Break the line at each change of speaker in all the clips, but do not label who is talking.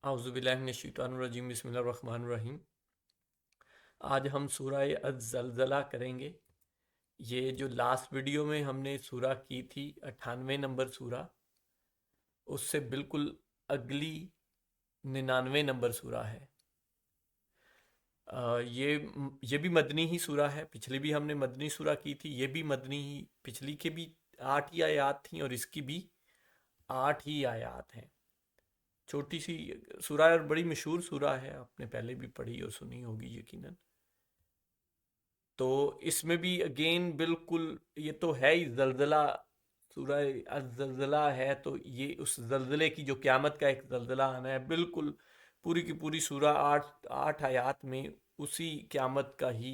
اعوذ باللہ من الشیطان الرجیم، بسم اللہ الرحمن الرحیم۔ آج ہم سورہ الزلزلہ کریں گے۔ یہ جو لاسٹ ویڈیو میں ہم نے سورہ کی تھی 98 نمبر سورہ، اس سے بالکل اگلی 99 نمبر سورہ ہے۔ یہ بھی مدنی ہی سورہ ہے۔ پچھلی بھی ہم نے مدنی سورہ کی تھی، یہ بھی مدنی ہی، پچھلی کے بھی 8 ہی آیات تھیں اور اس کی بھی 8 ہی آیات ہیں۔ چھوٹی سی سورہ ہے اور بڑی مشہور سورہ ہے، آپ نے پہلے بھی پڑھی اور سنی ہوگی یقیناً۔ تو اس میں بھی اگین بالکل یہ تو ہے ہی زلزلہ، سورہ الزلزلہ ہے تو یہ اس زلزلے کی جو قیامت کا ایک زلزلہ آنا ہے، بالکل پوری کی پوری سورہ آٹھ آیات میں اسی قیامت کا ہی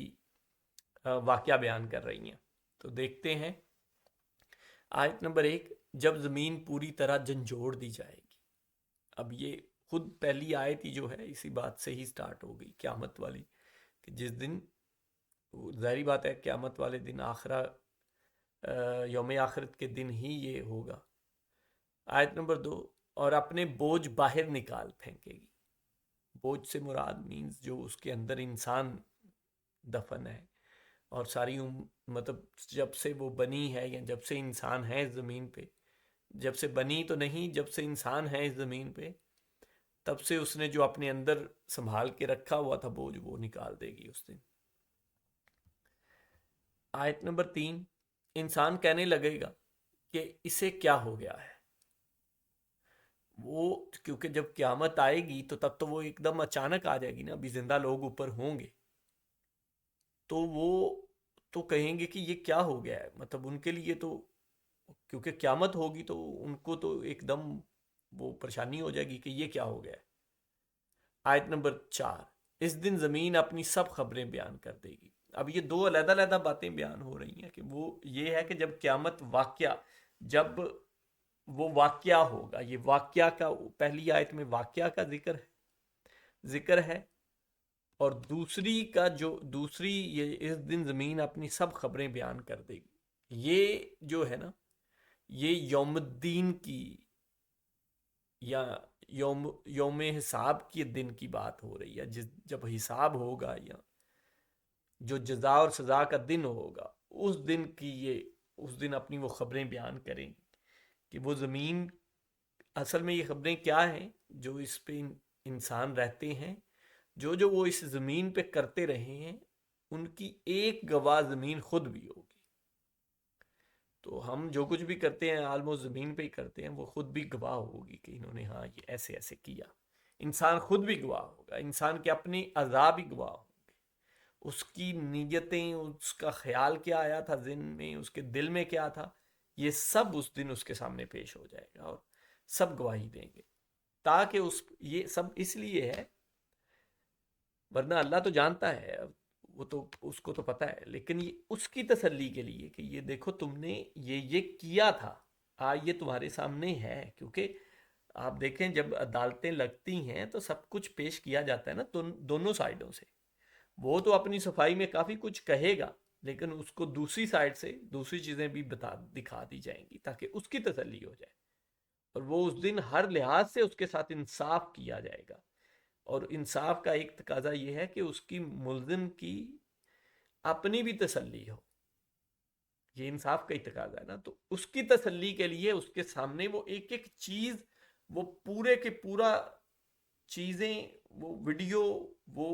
واقعہ بیان کر رہی ہیں۔ تو دیکھتے ہیں آیت نمبر 1، جب زمین پوری طرح جھنجھوڑ دی جائے گی۔ اب یہ خود پہلی آیت ہی جو ہے اسی بات سے ہی سٹارٹ ہو گئی، قیامت والی، کہ جس دن، ظاہری بات ہے قیامت والے دن یوم آخرت کے دن ہی یہ ہوگا۔ آیت نمبر 2، اور اپنے بوجھ باہر نکال پھینکے گی۔ بوجھ سے مراد مینز جو اس کے اندر انسان دفن ہے، اور ساری مطلب جب سے وہ بنی ہے یا جب سے انسان ہے اس زمین پہ، جب سے بنی تو نہیں، جب سے انسان ہے اس زمین پہ، تب سے اس نے جو اپنے اندر سنبھال کے رکھا ہوا تھا بوجھ، وہ نکال دے گی اس دن۔ آیت نمبر 3، انسان کہنے لگے گا کہ اسے کیا ہو گیا ہے۔ وہ کیونکہ جب قیامت آئے گی تو تب تو وہ ایک دم اچانک آ جائے گی نا، ابھی زندہ لوگ اوپر ہوں گے تو وہ تو کہیں گے کہ یہ کیا ہو گیا ہے، مطلب ان کے لیے تو، کیونکہ قیامت ہوگی تو ان کو تو ایک دم وہ پریشانی ہو جائے گی کہ یہ کیا ہو گیا ہے۔ آیت نمبر 4، اس دن زمین اپنی سب خبریں بیان کر دے گی۔ اب یہ دو علیحدہ علیحدہ باتیں بیان ہو رہی ہیں کہ وہ یہ ہے کہ جب قیامت واقعہ، جب وہ واقعہ ہوگا، یہ واقعہ کا پہلی آیت میں واقعہ کا ذکر ہے، اور دوسری یہ اس دن زمین اپنی سب خبریں بیان کر دے گی۔ یہ جو ہے نا، یہ یوم الدین کی یا یوم حساب کے دن کی بات ہو رہی ہے، جب حساب ہوگا یا جو جزا اور سزا کا دن ہوگا، اس دن اپنی وہ خبریں بیان کریں گی کہ وہ زمین، اصل میں یہ خبریں کیا ہیں جو اس پہ انسان رہتے ہیں، جو وہ اس زمین پہ کرتے رہے ہیں، ان کی ایک گواہ زمین خود بھی ہوگی۔ تو ہم جو کچھ بھی کرتے ہیں آلموسٹ زمین پہ ہی کرتے ہیں، وہ خود بھی گواہ ہوگی کہ انہوں نے ہاں یہ ایسے ایسے کیا۔ انسان خود بھی گواہ ہوگا، انسان کے اپنے اعضاء بھی گواہ ہوں گے، اس کی نیتیں، اس کا خیال کیا آیا تھا ذہن میں، اس کے دل میں کیا تھا، یہ سب اس دن اس کے سامنے پیش ہو جائے گا اور سب گواہی دیں گے۔ تاکہ یہ سب اس لیے ہے، ورنہ اللہ تو جانتا ہے، وہ تو اس کو تو پتہ ہے، لیکن یہ اس کی تسلی کے لیے کہ یہ دیکھو تم نے یہ کیا تھا، یہ تمہارے سامنے ہے۔ کیونکہ آپ دیکھیں جب عدالتیں لگتی ہیں تو سب کچھ پیش کیا جاتا ہے نا دونوں سائڈوں سے۔ وہ تو اپنی صفائی میں کافی کچھ کہے گا، لیکن اس کو دوسری سائڈ سے دوسری چیزیں بھی دکھا دی جائیں گی تاکہ اس کی تسلی ہو جائے، اور وہ اس دن ہر لحاظ سے اس کے ساتھ انصاف کیا جائے گا۔ اور انصاف کا ایک تقاضا یہ ہے کہ اس کی ملزم کی اپنی بھی تسلی ہو، یہ انصاف کا ہی تقاضا ہے نا۔ تو اس کی تسلی کے لیے اس کے سامنے وہ ایک ایک چیز، وہ پورے کے پورا چیزیں، وہ ویڈیو، وہ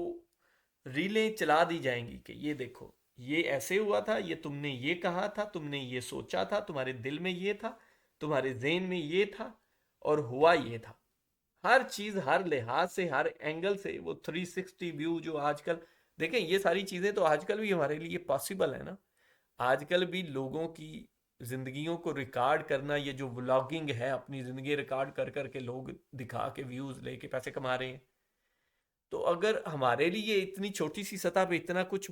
ریلیں چلا دی جائیں گی کہ یہ دیکھو یہ ایسے ہوا تھا، یہ تم نے یہ کہا تھا، تم نے یہ سوچا تھا، تمہارے دل میں یہ تھا، تمہارے ذہن میں یہ تھا، اور ہوا یہ تھا۔ ہر چیز، ہر لحاظ سے، ہر اینگل سے، وہ 360 ویو جو آج کل دیکھیں، یہ ساری چیزیں تو آج کل بھی ہمارے لیے پاسبل ہے نا۔ آج کل بھی لوگوں کی زندگیوں کو ریکارڈ کرنا، یہ جو ولاگنگ ہے، اپنی زندگی ریکارڈ کر کر کے لوگ دکھا کے ویوز لے کے پیسے کما رہے ہیں۔ تو اگر ہمارے لیے اتنی چھوٹی سی سطح پہ اتنا کچھ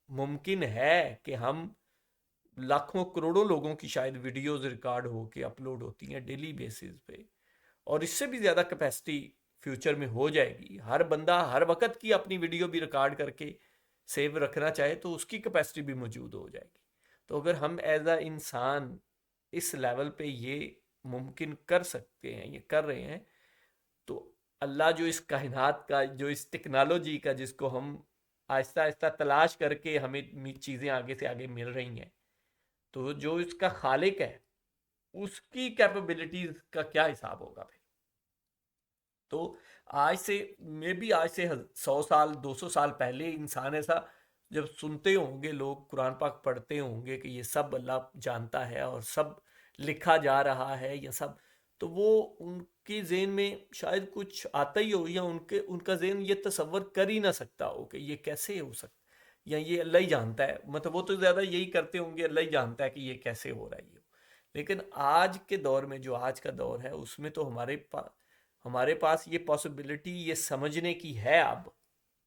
ممکن ہے کہ ہم لاکھوں کروڑوں لوگوں کی شاید ویڈیوز ریکارڈ ہو کے اپلوڈ ہوتی ہیں ڈیلی بیسز پہ، اور اس سے بھی زیادہ کیپیسٹی فیوچر میں ہو جائے گی، ہر بندہ ہر وقت کی اپنی ویڈیو بھی ریکارڈ کر کے سیو رکھنا چاہے تو اس کی کیپیسٹی بھی موجود ہو جائے گی۔ تو اگر ہم ایز اے انسان اس لیول پہ یہ ممکن کر سکتے ہیں، یہ کر رہے ہیں، تو اللہ جو اس کائنات کا، جو اس ٹیکنالوجی کا، جس کو ہم آہستہ آہستہ تلاش کر کے ہمیں چیزیں آگے سے آگے مل رہی ہیں، تو جو اس کا خالق ہے اس کی کیپبلٹیز کا کیا حساب ہوگا پھر؟ تو آج سے میں بھی آج سے 100 سال 200 سال پہلے انسان ایسا جب سنتے ہوں گے، لوگ قرآن پاک پڑھتے ہوں گے کہ یہ سب اللہ جانتا ہے اور سب لکھا جا رہا ہے یا سب، تو وہ ان کے ذہن میں شاید کچھ آتا ہی ہو، یا ان کا ذہن یہ تصور کر ہی نہ سکتا ہو کہ یہ کیسے ہو سکتا، یا یہ اللہ ہی جانتا ہے، مطلب وہ تو زیادہ یہی کرتے ہوں گے، اللہ ہی جانتا ہے کہ یہ کیسے ہو رہا ہے یہ۔ لیکن آج کے دور میں، جو آج کا دور ہے، اس میں تو ہمارے پاس یہ پاسبلٹی، یہ سمجھنے کی ہے اب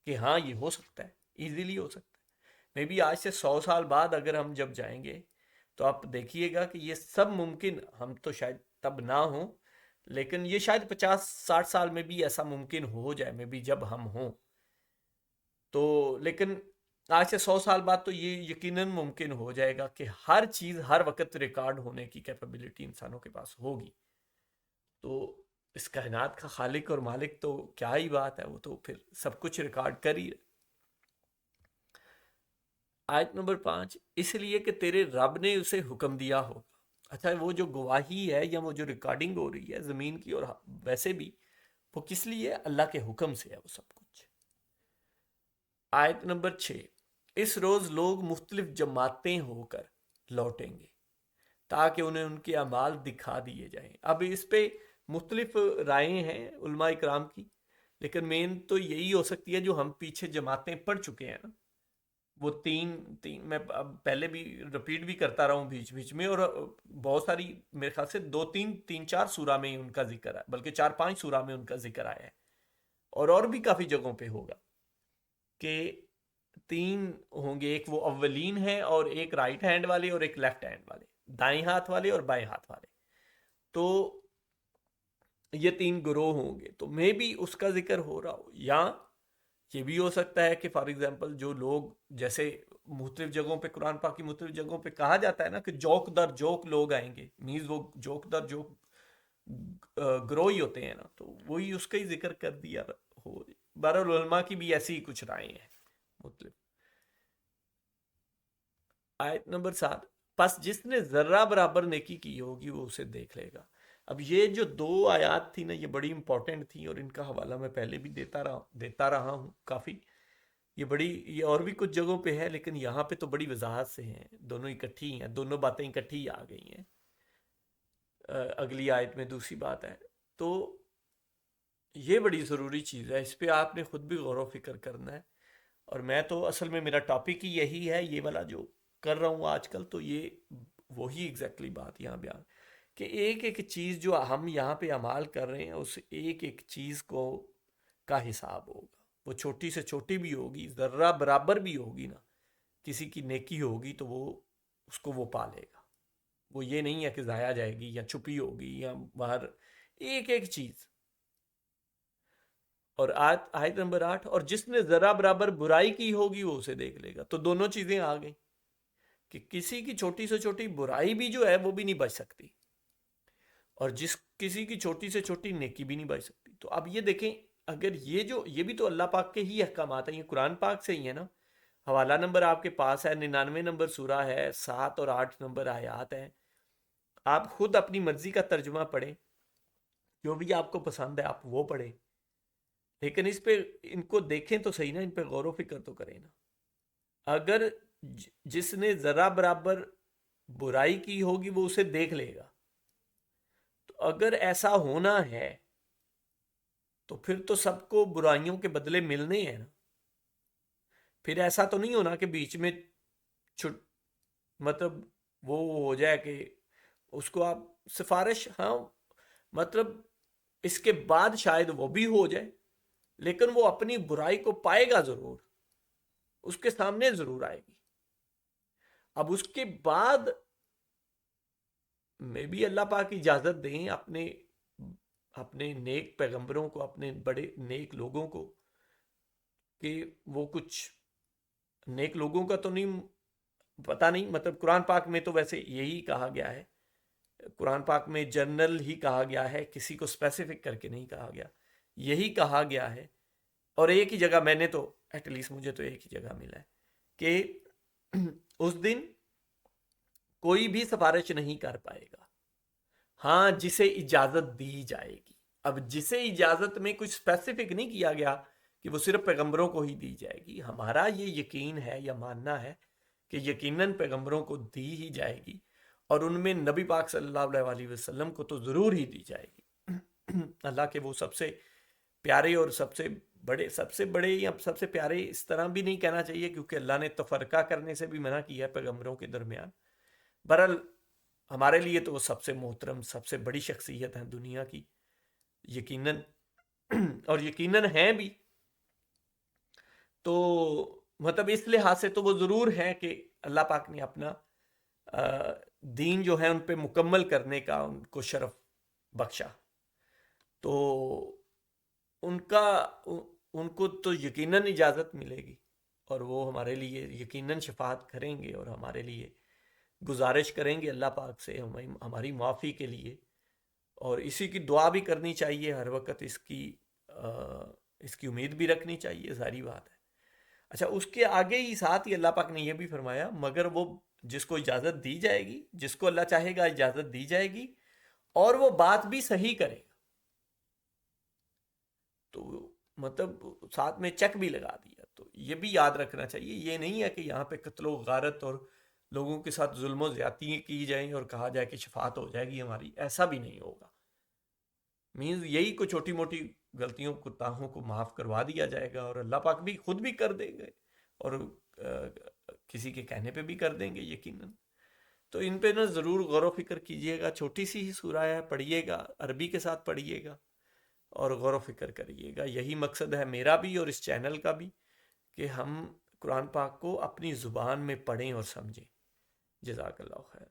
کہ ہاں یہ ہو سکتا ہے، ایزیلی ہو سکتا ہے۔ میں بھی آج سے 100 سال بعد اگر ہم جب جائیں گے تو آپ دیکھیے گا کہ یہ سب ممکن، ہم تو شاید تب نہ ہوں، لیکن یہ شاید 50 60 سال میں بھی ایسا ممکن ہو جائے، میں بھی جب ہم ہوں تو۔ لیکن آج سے 100 سال بعد تو یہ یقیناً ممکن ہو جائے گا کہ ہر چیز ہر وقت ریکارڈ ہونے کی کیپیبلٹی انسانوں کے پاس ہوگی۔ تو اس کائنات کا خالق اور مالک تو کیا ہی بات ہے، وہ تو پھر سب کچھ ریکارڈ کر ہی۔ آیت نمبر 5، اس لیے کہ تیرے رب نے اسے حکم دیا ہوگا۔ اچھا، وہ جو گواہی ہے یا وہ جو ریکارڈنگ ہو رہی ہے زمین کی اور ویسے بھی، وہ کس لیے؟ اللہ کے حکم سے ہے وہ سب کچھ۔ آیت نمبر 6، اس روز لوگ مختلف جماعتیں ہو کر لوٹیں گے تاکہ انہیں ان کے اعمال دکھا دیے جائیں۔ اب اس پہ مختلف رائیں ہیں علماء اکرام کی، لیکن مین تو یہی ہو سکتی ہے جو ہم پیچھے جماعتیں پڑھ چکے ہیں نا، وہ تین تین، میں اب پہلے بھی رپیٹ بھی کرتا رہا ہوں بیچ بیچ میں، اور بہت ساری میرے خیال سے 2 3 4 سورہ میں ان کا ذکر ہے، بلکہ 4 5 سورہ میں ان کا ذکر آیا ہے، اور بھی کافی جگہوں پہ ہوگا کہ 3 ہوں گے، ایک وہ اولین ہے، اور ایک رائٹ ہینڈ والے اور ایک لیفٹ ہینڈ والے، دائیں ہاتھ والے اور بائیں ہاتھ والے، تو یہ 3 گروہ ہوں گے۔ تو میں بھی اس کا ذکر ہو رہا ہو، یا یہ بھی ہو سکتا ہے کہ فار ایگزامپل جو لوگ، جیسے مختلف جگہوں پہ قرآن پاک کی مختلف جگہوں پہ کہا جاتا ہے نا کہ جوک در جوک لوگ آئیں گے، مینز وہ جوک در جوک گروہ ہی ہوتے ہیں نا، تو وہی اس کا ہی ذکر کر دیا ہو۔ بہرحال علماء کی بھی ایسی ہی کچھ رائے ہیں مختلف۔ آیت نمبر 7، پس جس نے ذرہ برابر نیکی کی ہوگی وہ اسے دیکھ لے گا۔ اب یہ جو 2 آیات تھی نا، یہ بڑی امپورٹنٹ تھی، اور ان کا حوالہ میں پہلے بھی دیتا رہا ہوں کافی۔ یہ اور بھی کچھ جگہوں پہ ہے، لیکن یہاں پہ تو بڑی وضاحت سے ہیں، دونوں اکٹھی ہیں، دونوں باتیں اکٹھی آ گئی ہیں اگلی آیت میں، دوسری بات ہے۔ تو یہ بڑی ضروری چیز ہے، اس پہ آپ نے خود بھی غور و فکر کرنا ہے، اور میں تو اصل میں میرا ٹاپک ہی یہی ہے، یہ والا جو کر رہا ہوں آج کل، تو یہ وہی ایگزیکٹلی بات یہاں بیان، کہ ایک ایک چیز جو ہم یہاں پہ عمال کر رہے ہیں، اس ایک ایک چیز کو کا حساب ہوگا، وہ چھوٹی سے چھوٹی بھی ہوگی، ذرہ برابر بھی ہوگی نا، کسی کی نیکی ہوگی تو وہ اس کو وہ پالے گا، وہ یہ نہیں ہے کہ ضائع جائے گی یا چھپی ہوگی یا باہر، ایک ایک چیز۔ اور آیت نمبر 8، اور جس نے ذرہ برابر برائی کی ہوگی وہ اسے دیکھ لے گا۔ تو دونوں چیزیں آ گئیں کہ کسی کی چھوٹی سے چھوٹی برائی بھی جو ہے وہ بھی نہیں بچ سکتی، اور کسی کی چھوٹی سے چھوٹی نیکی بھی نہیں بچ سکتی۔ تو اب یہ دیکھیں، اگر یہ بھی تو اللہ پاک کے ہی احکامات ہیں، یہ قرآن پاک سے ہی ہے نا، حوالہ نمبر آپ کے پاس ہے، 99 نمبر سورہ ہے، 7 اور 8 نمبر آیات ہیں، آپ خود اپنی مرضی کا ترجمہ پڑھیں، جو بھی آپ کو پسند ہے آپ وہ پڑھیں، لیکن اس پہ ان کو دیکھیں تو صحیح نا، ان پہ غور و فکر تو کریں نا۔ اگر جس نے ذرہ برابر برائی کی ہوگی وہ اسے دیکھ لے گا، تو اگر ایسا ہونا ہے تو پھر تو سب کو برائیوں کے بدلے ملنے ہیں نا، پھر ایسا تو نہیں ہونا کہ بیچ میں مطلب وہ ہو جائے کہ اس کو آپ سفارش، ہاں مطلب اس کے بعد شاید وہ بھی ہو جائے، لیکن وہ اپنی برائی کو پائے گا ضرور، اس کے سامنے ضرور آئے گی۔ اب اس کے بعد میں بھی اللہ پاک اجازت دیں اپنے نیک پیغمبروں کو، اپنے بڑے نیک لوگوں کو، کہ وہ کچھ نیک لوگوں کا تو نہیں پتہ نہیں، مطلب قرآن پاک میں تو ویسے یہی کہا گیا ہے، قرآن پاک میں جنرل ہی کہا گیا ہے، کسی کو اسپیسیفک کر کے نہیں کہا گیا یہی کہا گیا ہے، اور ایک ہی جگہ میں نے تو ایٹ لیسٹ مجھے تو ایک ہی جگہ ملا ہے کہ اس دن کوئی بھی سفارش نہیں کر پائے گا، ہاں جسے اجازت دی جائے گی۔ اب جسے اجازت میں کچھ اسپیسیفک نہیں کیا گیا کہ وہ صرف پیغمبروں کو ہی دی جائے گی، ہمارا یہ یقین ہے یا ماننا ہے کہ یقیناً پیغمبروں کو دی ہی جائے گی، اور ان میں نبی پاک صلی اللہ علیہ وسلم کو تو ضرور ہی دی جائے گی۔ اللہ کے وہ سب سے پیارے اور سب سے بڑے یا سب سے پیارے اس طرح بھی نہیں کہنا چاہیے، کیونکہ اللہ نے تفرقہ کرنے سے بھی منع کیا ہے پیغمبروں کے درمیان۔ بہرحال ہمارے لیے تو وہ سب سے محترم، سب سے بڑی شخصیت ہیں دنیا کی، یقیناً، اور یقیناً ہیں بھی۔ تو مطلب اس لحاظ سے تو وہ ضرور ہے کہ اللہ پاک نے اپنا دین جو ہے ان پہ مکمل کرنے کا ان کو شرف بخشا، تو ان کو تو یقیناً اجازت ملے گی، اور وہ ہمارے لیے یقیناً شفاعت کریں گے، اور ہمارے لیے گزارش کریں گے اللہ پاک سے ہماری معافی کے لیے، اور اسی کی دعا بھی کرنی چاہیے ہر وقت، اس کی امید بھی رکھنی چاہیے، ظاہری بات ہے۔ اچھا، اس کے آگے ہی ساتھ ہی اللہ پاک نے یہ بھی فرمایا مگر وہ جس کو اجازت دی جائے گی، جس کو اللہ چاہے گا اجازت دی جائے گی، اور وہ بات بھی صحیح کرے گا، تو مطلب ساتھ میں چیک بھی لگا دیا۔ تو یہ بھی یاد رکھنا چاہیے، یہ نہیں ہے کہ یہاں پہ قتل و غارت اور لوگوں کے ساتھ ظلم و زیادتی کی جائیں اور کہا جائے کہ شفاعت ہو جائے گی ہماری، ایسا بھی نہیں ہوگا۔ مینز یہی کو چھوٹی موٹی غلطیوں کوتاہوں کو معاف کروا دیا جائے گا، اور اللہ پاک بھی خود بھی کر دیں گے، اور کسی کے کہنے پہ بھی کر دیں گے یقیناً۔ تو ان پہ نا ضرور غور و فکر کیجئے گا، چھوٹی سی ہی سورہ ہے، پڑھیے گا، عربی کے ساتھ پڑھیے گا اور غور و فکر کریے گا۔ یہی مقصد ہے میرا بھی اور اس چینل کا بھی، کہ ہم قرآن پاک کو اپنی زبان میں پڑھیں اور سمجھیں۔ جزاک اللہ خیر۔